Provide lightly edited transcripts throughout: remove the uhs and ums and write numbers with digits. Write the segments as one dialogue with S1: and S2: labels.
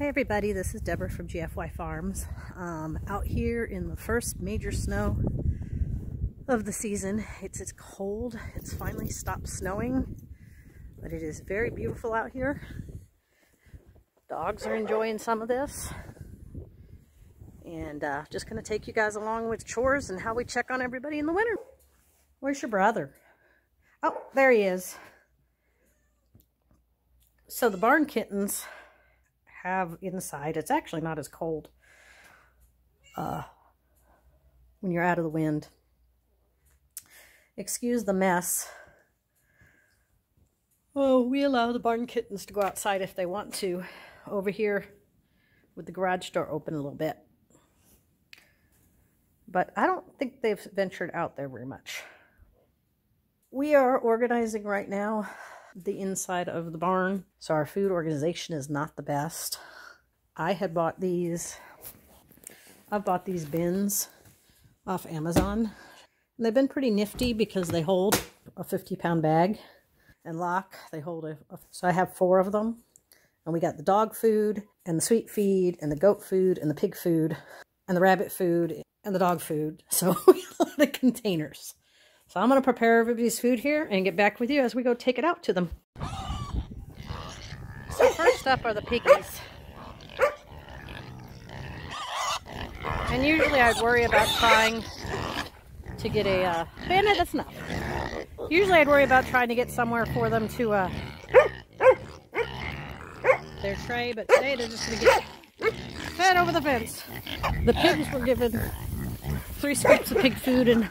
S1: Hi everybody, this is Deborah from GFY Farms. Out here in the first major snow of the season. It's cold, it's finally stopped snowing, but it is very beautiful out here. Dogs are enjoying some of this. And just going to take you guys along with chores and how we check on everybody in the winter. Where's your brother? Oh, there he is. So the barn kittens have inside, it's actually not as cold when you're out of the wind. Excuse the mess. Oh, we allow the barn kittens to go outside if they want to, over here with the garage door open a little bit. But I don't think they've ventured out there very much. We are organizing right now the inside of the barn, so our food organization is not the best. I've bought these bins off Amazon, and they've been pretty nifty because they hold a 50-pound bag and lock. They hold so I have 4 of them, and we got the dog food and the sweet feed and the goat food and the pig food and the rabbit food and the dog food. So we have a lot of containers. So I'm going to prepare everybody's food here and get back with you as we go take it out to them. So first up are the piggies. And usually I'd worry about trying to get a... Bandit, that's enough. Usually I'd worry about trying to get somewhere for them to... their tray, but today they're just going to get fed over the fence. The pigs were given 3 scoops of pig food and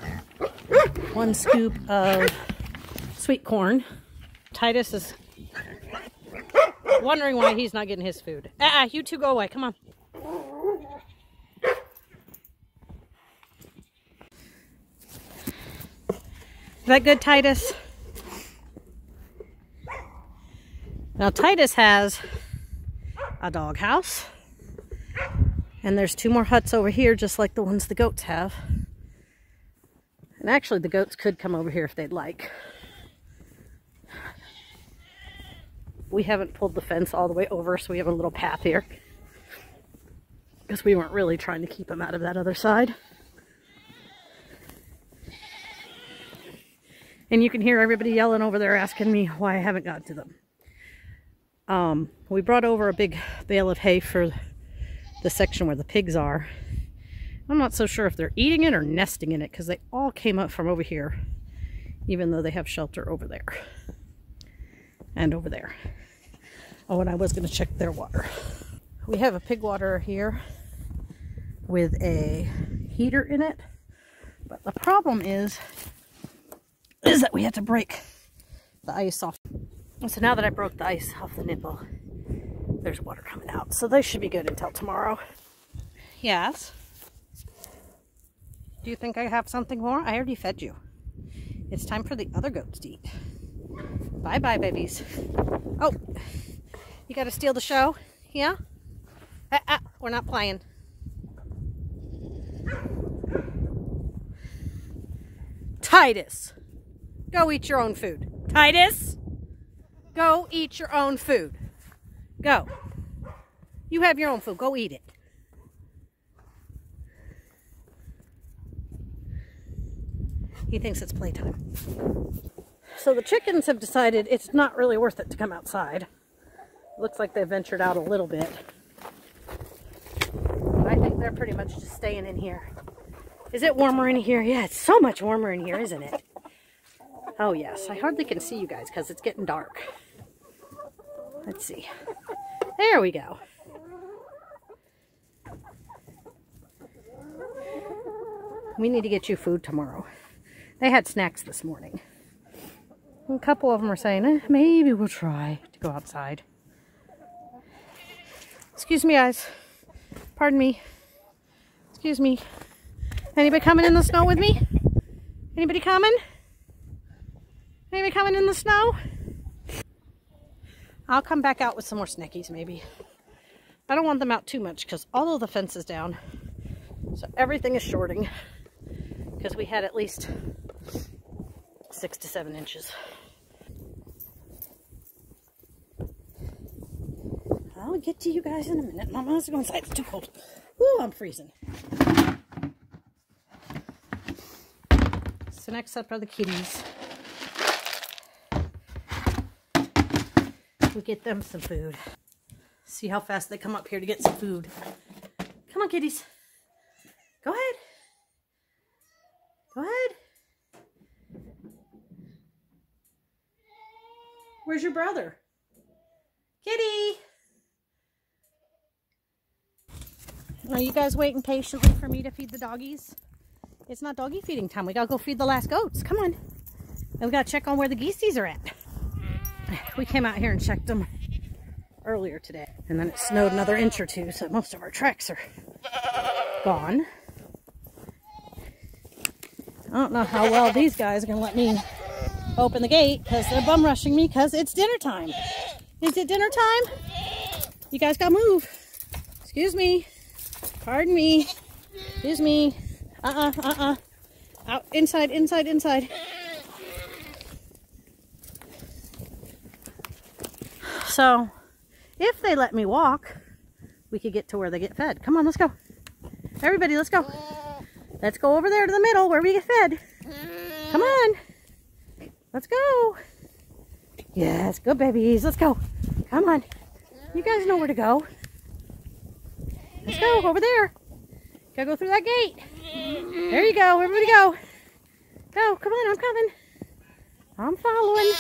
S1: 1 scoop of sweet corn. Titus is wondering why he's not getting his food. You two go away. Come on. Is that good, Titus? Now, Titus has a dog house. And there's 2 more huts over here, just like the ones the goats have. And actually, the goats could come over here if they'd like. We haven't pulled the fence all the way over, so we have a little path here. Because we weren't really trying to keep them out of that other side. And you can hear everybody yelling over there asking me why I haven't got to them. We brought over a big bale of hay for the section where the pigs are. I'm not so sure if they're eating it or nesting in it because they all came up from over here, even though they have shelter over there and over there. Oh, and I was going to check their water. We have a pig waterer here with a heater in it, but the problem is that we had to break the ice off. So now that I broke the ice off the nipple, there's water coming out, so they should be good until tomorrow. Yes? Do you think I have something more? I already fed you. It's time for the other goats to eat. Bye-bye, babies. Oh, you gotta steal the show? Yeah? We're not playing. Titus, go eat your own food. Titus, go eat your own food. Go. You have your own food. Go eat it. He thinks it's playtime. So the chickens have decided it's not really worth it to come outside. Looks like they've ventured out a little bit. I think they're pretty much just staying in here. Is it warmer in here? Yeah, it's so much warmer in here, isn't it? Oh yes, I hardly can see you guys because it's getting dark. Let's see. There we go. We need to get you food tomorrow. They had snacks this morning. A couple of them are saying, maybe we'll try to go outside. Excuse me, guys. Pardon me. Excuse me. Anybody coming in the snow with me? Anybody coming? Anybody coming in the snow? I'll come back out with some more snackies, maybe. I don't want them out too much because all of the fence is down. So everything is shorting because we had at least 6 to 7 inches. I'll get to you guys in a minute. Mama has to go inside. It's too cold. Ooh, I'm freezing. So next up are the kitties. We'll get them some food. See how fast they come up here to get some food. Come on, kitties. Go ahead. Go ahead. Where's your brother? Kitty! Are you guys waiting patiently for me to feed the doggies? It's not doggy feeding time. We gotta go feed the last goats. Come on. And we gotta check on where the geesies are at. We came out here and checked them earlier today. And then it snowed another inch or two, so most of our tracks are gone. I don't know how well these guys are gonna let me open the gate because they're bum rushing me because it's dinner time. Is it dinner time? You guys gotta move. Excuse me. Pardon me. Excuse me. Out. Inside, inside, inside. So, if they let me walk, we could get to where they get fed. Come on, let's go. Everybody, let's go. Let's go over there to the middle where we get fed. Come on. Let's go. Yes, good babies. Let's go. Come on. You guys know where to go. Let's go over there. Gotta go through that gate. There you go. Everybody go. Go. Come on. I'm coming. I'm following.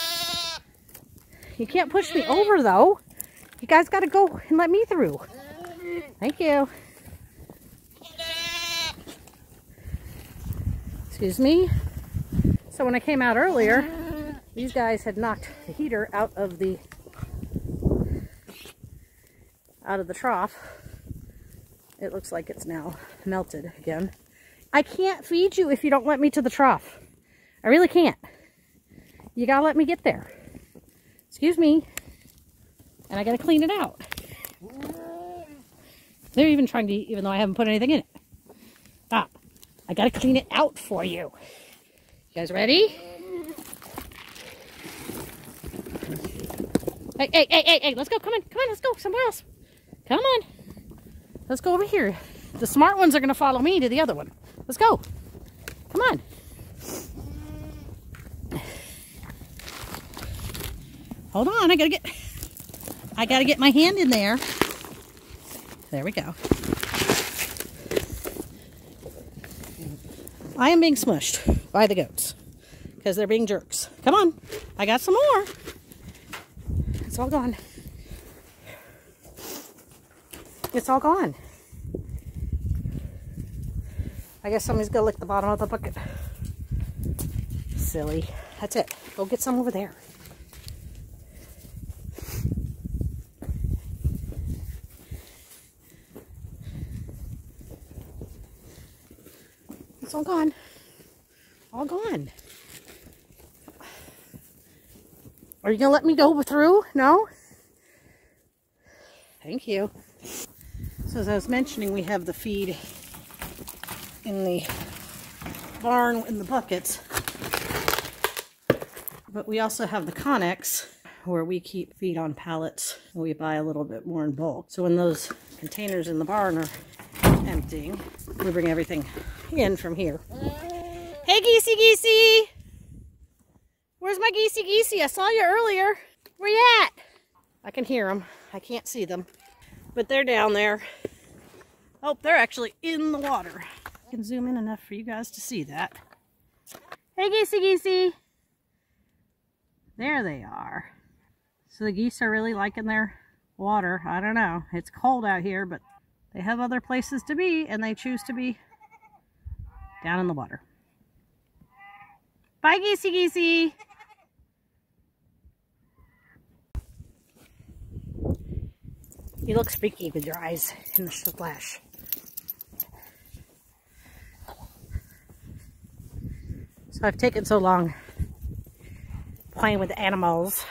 S1: You can't push me over, though. You guys gotta go and let me through. Thank you. Excuse me. So when I came out earlier, these guys had knocked the heater out of the trough. It looks like it's now melted again. I can't feed you if you don't let me to the trough. I really can't. You gotta let me get there. Excuse me. And I gotta clean it out. They're even trying to eat, even though I haven't put anything in it. Stop. I gotta clean it out for you. You guys ready? Hey, let's go. Come on, let's go somewhere else. Come on. Let's go over here. The smart ones are gonna follow me to the other one. Let's go. Come on. Hold on, I gotta get my hand in there. There we go. I am being smushed by the goats because they're being jerks. Come on, I got some more. It's all gone. It's all gone. I guess somebody's gonna lick the bottom of the bucket. Silly. That's it. Go get some over there. It's all gone. All gone. Are you gonna let me go through? No? Thank you. So as I was mentioning, we have the feed in the barn in the buckets. But we also have the Connex where we keep feed on pallets. We buy a little bit more in bulk. So when those containers in the barn are emptying, we bring everything in from here. Hey, geesey! Where's my geesey? I saw you earlier. Where you at? I can hear them. I can't see them. But they're down there. Oh, they're actually in the water. I can zoom in enough for you guys to see that. Hey, geesey! There they are. So the geese are really liking their water. I don't know. It's cold out here, but they have other places to be, and they choose to be down in the water. Bye, geesey! You look freaky with your eyes in the splash. So I've taken so long playing with the animals,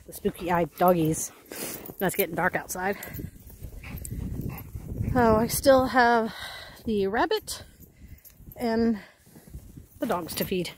S1: the spooky-eyed doggies. Now it's getting dark outside. So I still have the rabbit and the dogs to feed.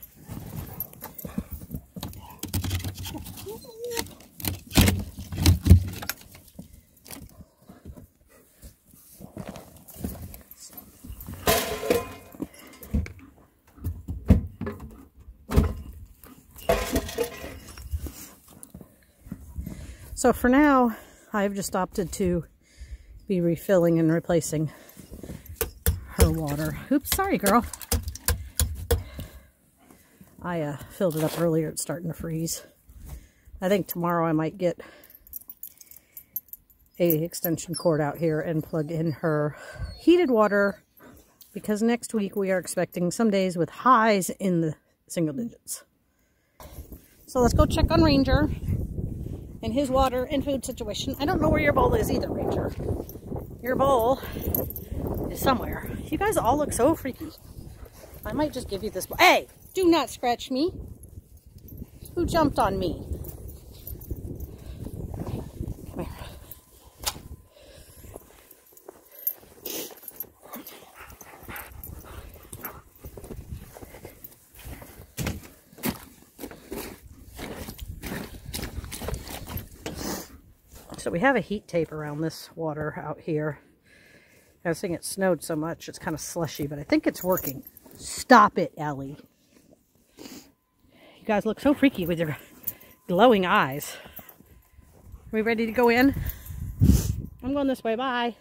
S1: So for now, I've just opted to be refilling and replacing her water. Oops, sorry girl. I filled it up earlier. It's starting to freeze. I think tomorrow I might get a extension cord out here and plug in her heated water, because next week we are expecting some days with highs in the single digits. So let's go check on Ranger and his water and food situation. I don't know where your bowl is either, Ranger. Your bowl is somewhere. You guys all look so freaky. I might just give you this bowl. Hey, do not scratch me. Who jumped on me? Come here. So we have a heat tape around this water out here. I was thinking it snowed so much, it's kind of slushy, but I think it's working. Stop it, Ellie. You guys look so freaky with your glowing eyes. Are we ready to go in? I'm going this way, bye.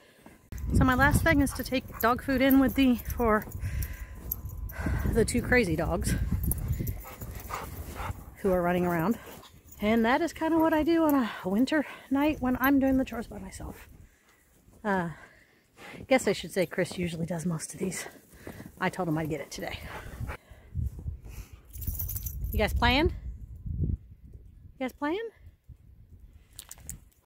S1: So my last thing is to take dog food in with for the two crazy dogs who are running around. And that is kind of what I do on a winter night when I'm doing the chores by myself. I guess I should say Chris usually does most of these. I told him I'd get it today. You guys playing? You guys playing?